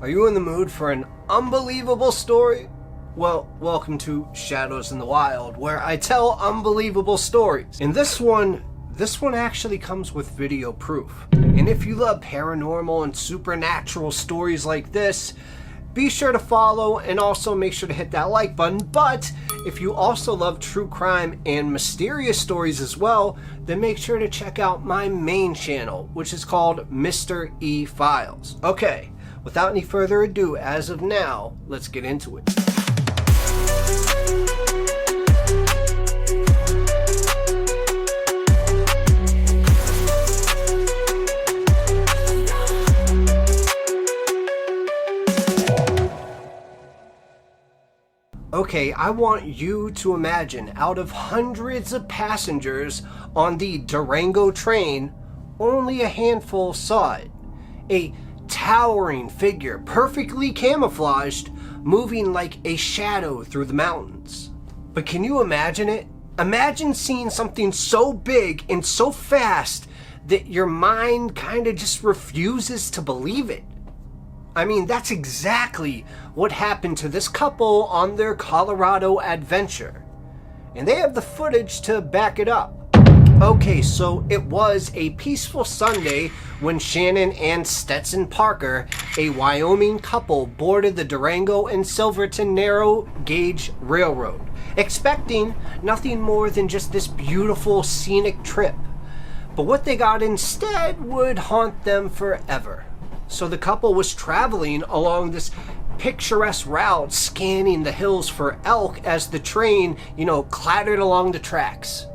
Are you in the mood for an unbelievable story? Well, welcome to Shadows in the Wild, where I tell unbelievable stories. And this one actually comes with video proof. And if you love paranormal and supernatural stories like this, be sure to follow and also make sure to hit that like button. But if you also love true crime and mysterious stories as well, then make sure to check out my main channel, which is called Mr. E Files. Okay, without any further ado, as of now, let's get into it. Okay, I want you to imagine, out of hundreds of passengers on the Durango train, only a handful saw it. A towering figure, perfectly camouflaged, moving like a shadow through the mountains. But can you imagine it? Imagine seeing something so big and so fast that your mind kind of just refuses to believe it. I mean, that's exactly what happened to this couple on their Colorado adventure. And they have the footage to back it up. Okay, so it was a peaceful Sunday when Shannon and Stetson Parker, a Wyoming couple, boarded the Durango and Silverton narrow gauge railroad, expecting nothing more than just this beautiful scenic trip. But what they got instead would haunt them forever. So the couple was traveling along this picturesque route, scanning the hills for elk as the train, clattered along the tracks.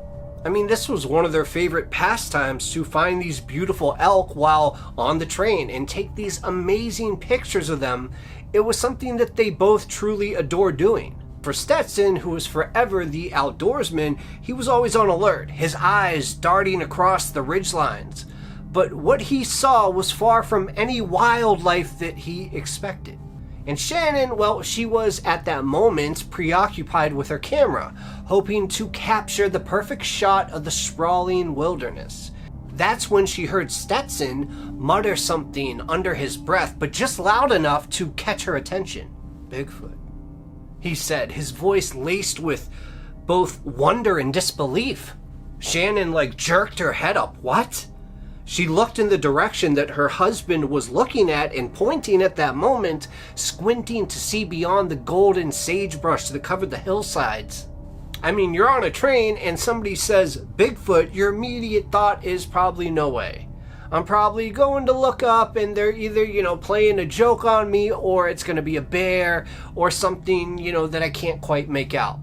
I mean, this was one of their favorite pastimes, to find these beautiful elk while on the train and take these amazing pictures of them. It was something that they both truly adore doing. For Stetson, who was forever the outdoorsman, he was always on alert, his eyes darting across the ridgelines. But what he saw was far from any wildlife that he expected. And Shannon, well, she was at that moment preoccupied with her camera, hoping to capture the perfect shot of the sprawling wilderness. That's when she heard Stetson mutter something under his breath, but just loud enough to catch her attention. "Bigfoot," he said, his voice laced with both wonder and disbelief. Shannon jerked her head up. What? She looked in the direction that her husband was looking at and pointing at that moment, squinting to see beyond the golden sagebrush that covered the hillsides. I mean, you're on a train and somebody says Bigfoot, your immediate thought is probably no way. I'm probably going to look up and they're either, playing a joke on me, or it's going to be a bear or something, that I can't quite make out.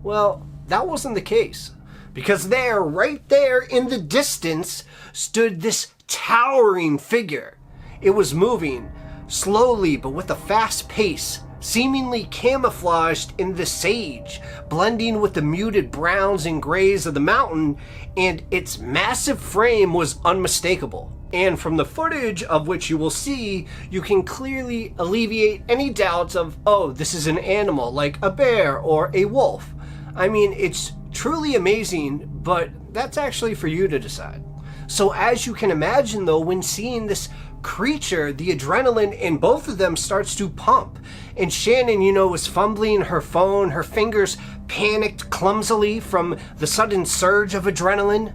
Well, that wasn't the case. Because there, right there in the distance, stood this towering figure. It was moving, slowly but with a fast pace, seemingly camouflaged in the sage, blending with the muted browns and grays of the mountain, and its massive frame was unmistakable. And from the footage of which you will see, you can clearly alleviate any doubts of, oh, this is an animal like a bear or a wolf. I mean, it's truly amazing, but that's actually for you to decide. So as you can imagine though, when seeing this creature, the adrenaline in both of them starts to pump. And Shannon, was fumbling her phone, her fingers panicked clumsily from the sudden surge of adrenaline.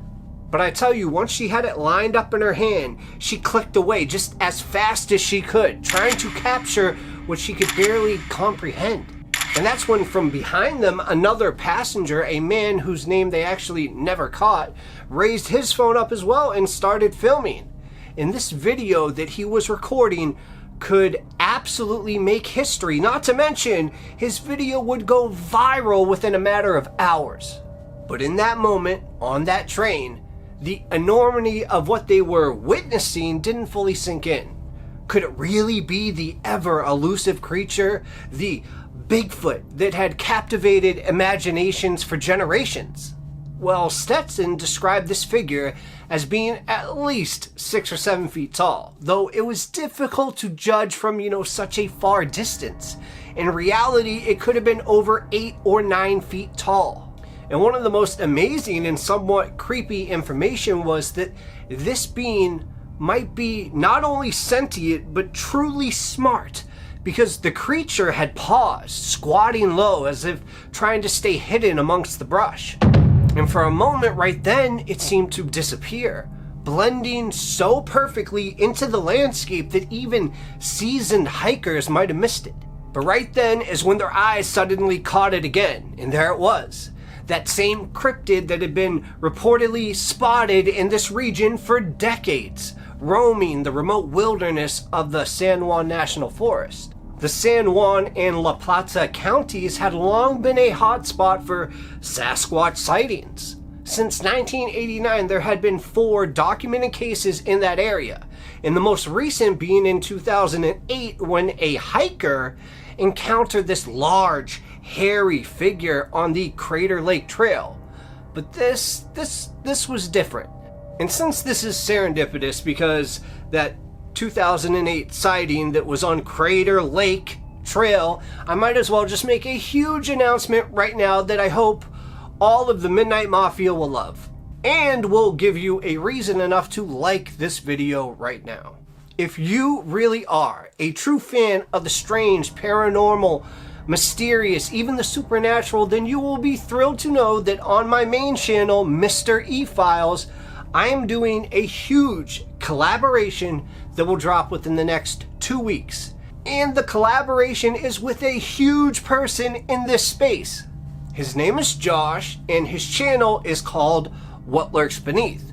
But I tell you, once she had it lined up in her hand, she clicked away just as fast as she could, trying to capture what she could barely comprehend. And that's when from behind them, another passenger, a man whose name they actually never caught, raised his phone up as well and started filming. And this video that he was recording could absolutely make history. Not to mention, his video would go viral within a matter of hours. But in that moment, on that train, the enormity of what they were witnessing didn't fully sink in. Could it really be the ever elusive creature, the Bigfoot that had captivated imaginations for generations? Well, Stetson described this figure as being at least 6 or 7 feet tall, though it was difficult to judge from, such a far distance. In reality, it could have been over 8 or 9 feet tall. And one of the most amazing and somewhat creepy information was that this being might be not only sentient, but truly smart, because the creature had paused, squatting low as if trying to stay hidden amongst the brush. And for a moment right then, it seemed to disappear, blending so perfectly into the landscape that even seasoned hikers might have missed it. But right then is when their eyes suddenly caught it again, and there it was. That same cryptid that had been reportedly spotted in this region for decades, roaming the remote wilderness of the San Juan National Forest. The San Juan and La Plata counties had long been a hotspot for Sasquatch sightings. Since 1989, there had been 4 documented cases in that area, and the most recent being in 2008 when a hiker encountered this large, hairy figure on the Crater Lake Trail. But this was different. And since this is serendipitous because that 2008 sighting that was on Crater Lake Trail, I might as well just make a huge announcement right now that I hope all of the Midnight Mafia will love, and will give you a reason enough to like this video right now. If you really are a true fan of the strange, paranormal, mysterious, even the supernatural, then you will be thrilled to know that on my main channel, Mr. E-Files, I am doing a huge collaboration that will drop within the next 2 weeks. And the collaboration is with a huge person in this space. His name is Josh, and his channel is called What Lurks Beneath.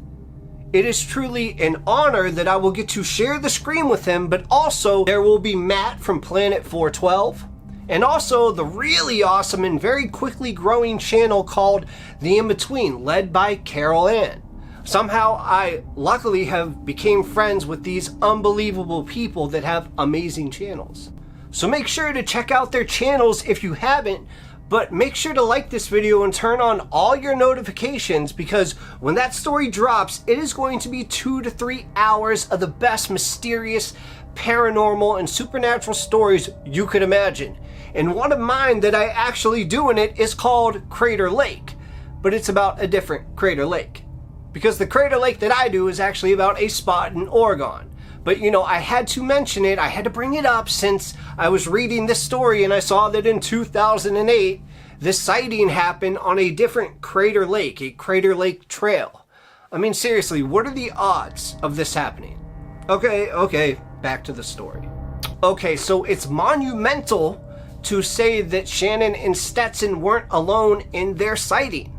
It is truly an honor that I will get to share the screen with him, but also there will be Matt from Planet 412, and also the really awesome and very quickly growing channel called The In-Between, led by Carol Ann. Somehow I luckily have became friends with these unbelievable people that have amazing channels. So make sure to check out their channels if you haven't, but make sure to like this video and turn on all your notifications, because when that story drops, it is going to be 2 to 3 hours of the best mysterious, paranormal, and supernatural stories you could imagine. And one of mine that I actually do in it is called Crater Lake, but it's about a different Crater Lake. Because the Crater Lake that I do is actually about a spot in Oregon. But you know, I had to mention it, I had to bring it up since I was reading this story and I saw that in 2008, this sighting happened on a different Crater Lake, a Crater Lake Trail. I mean, seriously, what are the odds of this happening? Okay, back to the story. Okay, so it's monumental to say that Shannon and Stetson weren't alone in their sighting.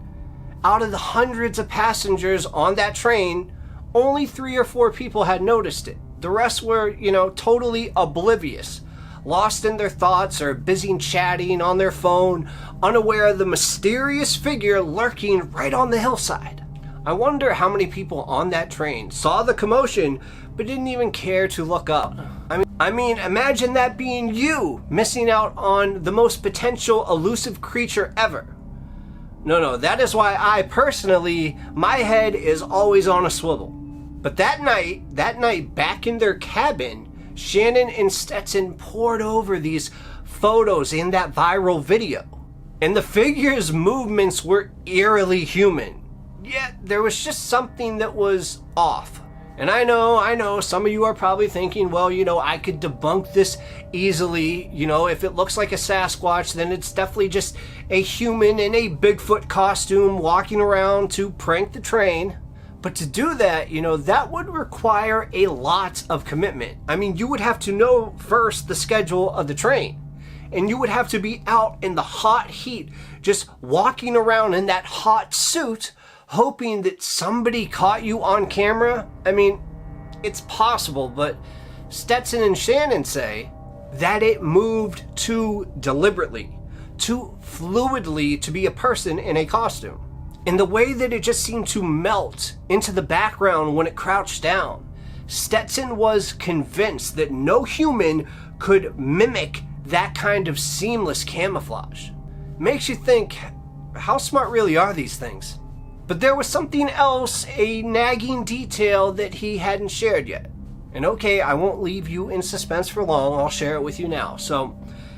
Out of the hundreds of passengers on that train, only 3 or 4 people had noticed it. The rest were, totally oblivious, lost in their thoughts or busy chatting on their phone, unaware of the mysterious figure lurking right on the hillside. I wonder how many people on that train saw the commotion but didn't even care to look up. I mean, imagine that being you, missing out on the most potential elusive creature ever. No, that is why I personally, my head is always on a swivel. But that night back in their cabin, Shannon and Stetson pored over these photos in that viral video. And the figure's movements were eerily human. Yet there was just something that was off. And I know, some of you are probably thinking, well, I could debunk this easily. If it looks like a Sasquatch, then it's definitely just a human in a Bigfoot costume walking around to prank the train. But to do that, that would require a lot of commitment. I mean, you would have to know first the schedule of the train. And you would have to be out in the hot heat, just walking around in that hot suit, hoping that somebody caught you on camera. I mean, it's possible, but Stetson and Shannon say that it moved too deliberately, too fluidly to be a person in a costume. And the way that it just seemed to melt into the background when it crouched down, Stetson was convinced that no human could mimic that kind of seamless camouflage. Makes you think, how smart really are these things? But there was something else, a nagging detail that he hadn't shared yet. And okay, I won't leave you in suspense for long, I'll share it with you now. So,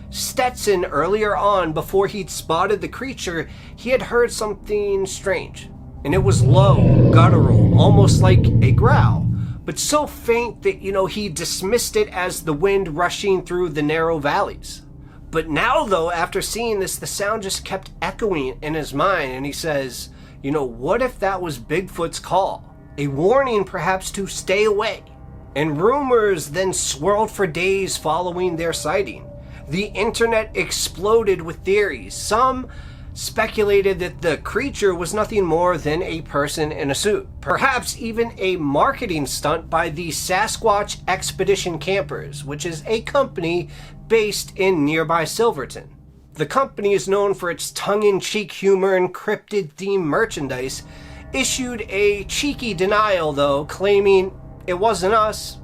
Stetson, earlier on, before he'd spotted the creature, he had heard something strange. And it was low, guttural, almost like a growl, but so faint that, he dismissed it as the wind rushing through the narrow valleys. But now, though, after seeing this, the sound just kept echoing in his mind, and he says, what if that was Bigfoot's call? A warning, perhaps, to stay away. And rumors then swirled for days following their sighting. The internet exploded with theories. Some speculated that the creature was nothing more than a person in a suit. Perhaps even a marketing stunt by the Sasquatch Expedition Campers, which is a company based in nearby Silverton. The company is known for its tongue-in-cheek humor and cryptid-themed merchandise, issued a cheeky denial, though, claiming it wasn't us.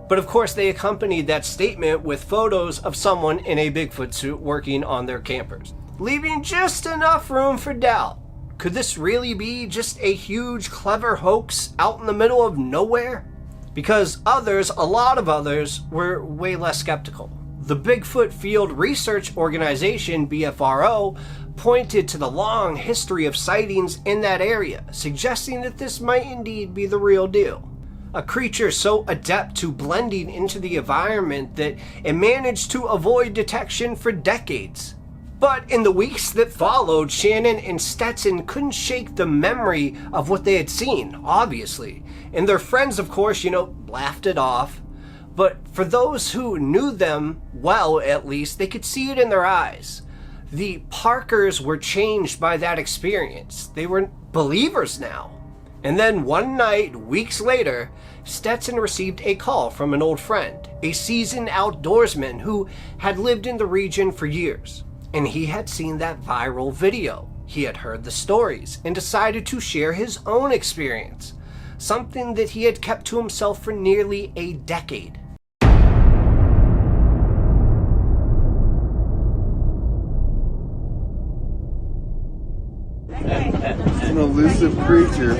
But of course, they accompanied that statement with photos of someone in a Bigfoot suit working on their campers, leaving just enough room for doubt. Could this really be just a huge, clever hoax out in the middle of nowhere? Because others, a lot of others, were way less skeptical. The Bigfoot Field Research Organization, BFRO, pointed to the long history of sightings in that area, suggesting that this might indeed be the real deal. A creature so adept to blending into the environment that it managed to avoid detection for decades. But in the weeks that followed, Shannon and Stetson couldn't shake the memory of what they had seen, obviously. And their friends, of course, laughed it off. But for those who knew them well, at least, they could see it in their eyes. The Parkers were changed by that experience. They were believers now. And then one night, weeks later, Stetson received a call from an old friend, a seasoned outdoorsman who had lived in the region for years. And he had seen that viral video. He had heard the stories and decided to share his own experience, something that he had kept to himself for nearly a decade. It's an elusive creature.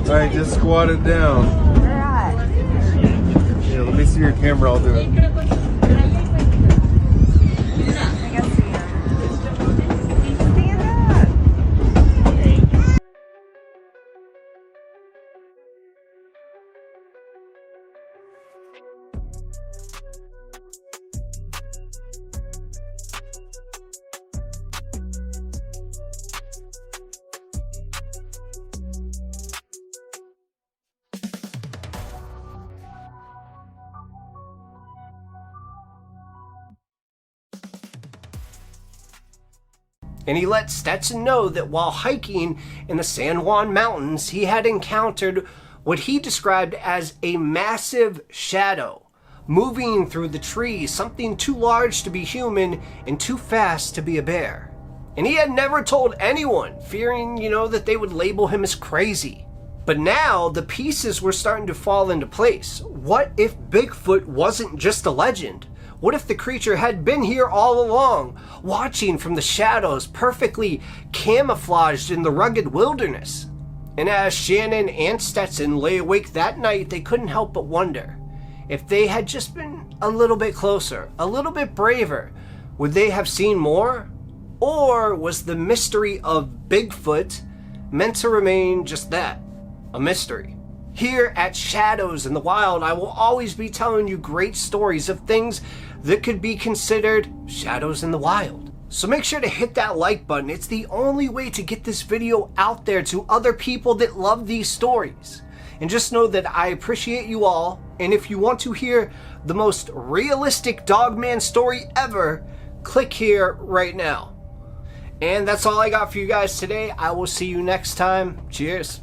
Alright, just squat it down. Yeah, let me see your camera, I'll do it. And he let Stetson know that while hiking in the San Juan Mountains, he had encountered what he described as a massive shadow moving through the trees, something too large to be human and too fast to be a bear. And he had never told anyone, fearing, that they would label him as crazy. But now the pieces were starting to fall into place. What if Bigfoot wasn't just a legend? What if the creature had been here all along, watching from the shadows, perfectly camouflaged in the rugged wilderness? And as Shannon and Stetson lay awake that night, they couldn't help but wonder, if they had just been a little bit closer, a little bit braver, would they have seen more? Or was the mystery of Bigfoot meant to remain just that, a mystery? Here at Shadows in the Wild, I will always be telling you great stories of things that could be considered shadows in the wild. So make sure to hit that like button. It's the only way to get this video out there to other people that love these stories. And just know that I appreciate you all. And if you want to hear the most realistic Dogman story ever, click here right now. And that's all I got for you guys today. I will see you next time. Cheers.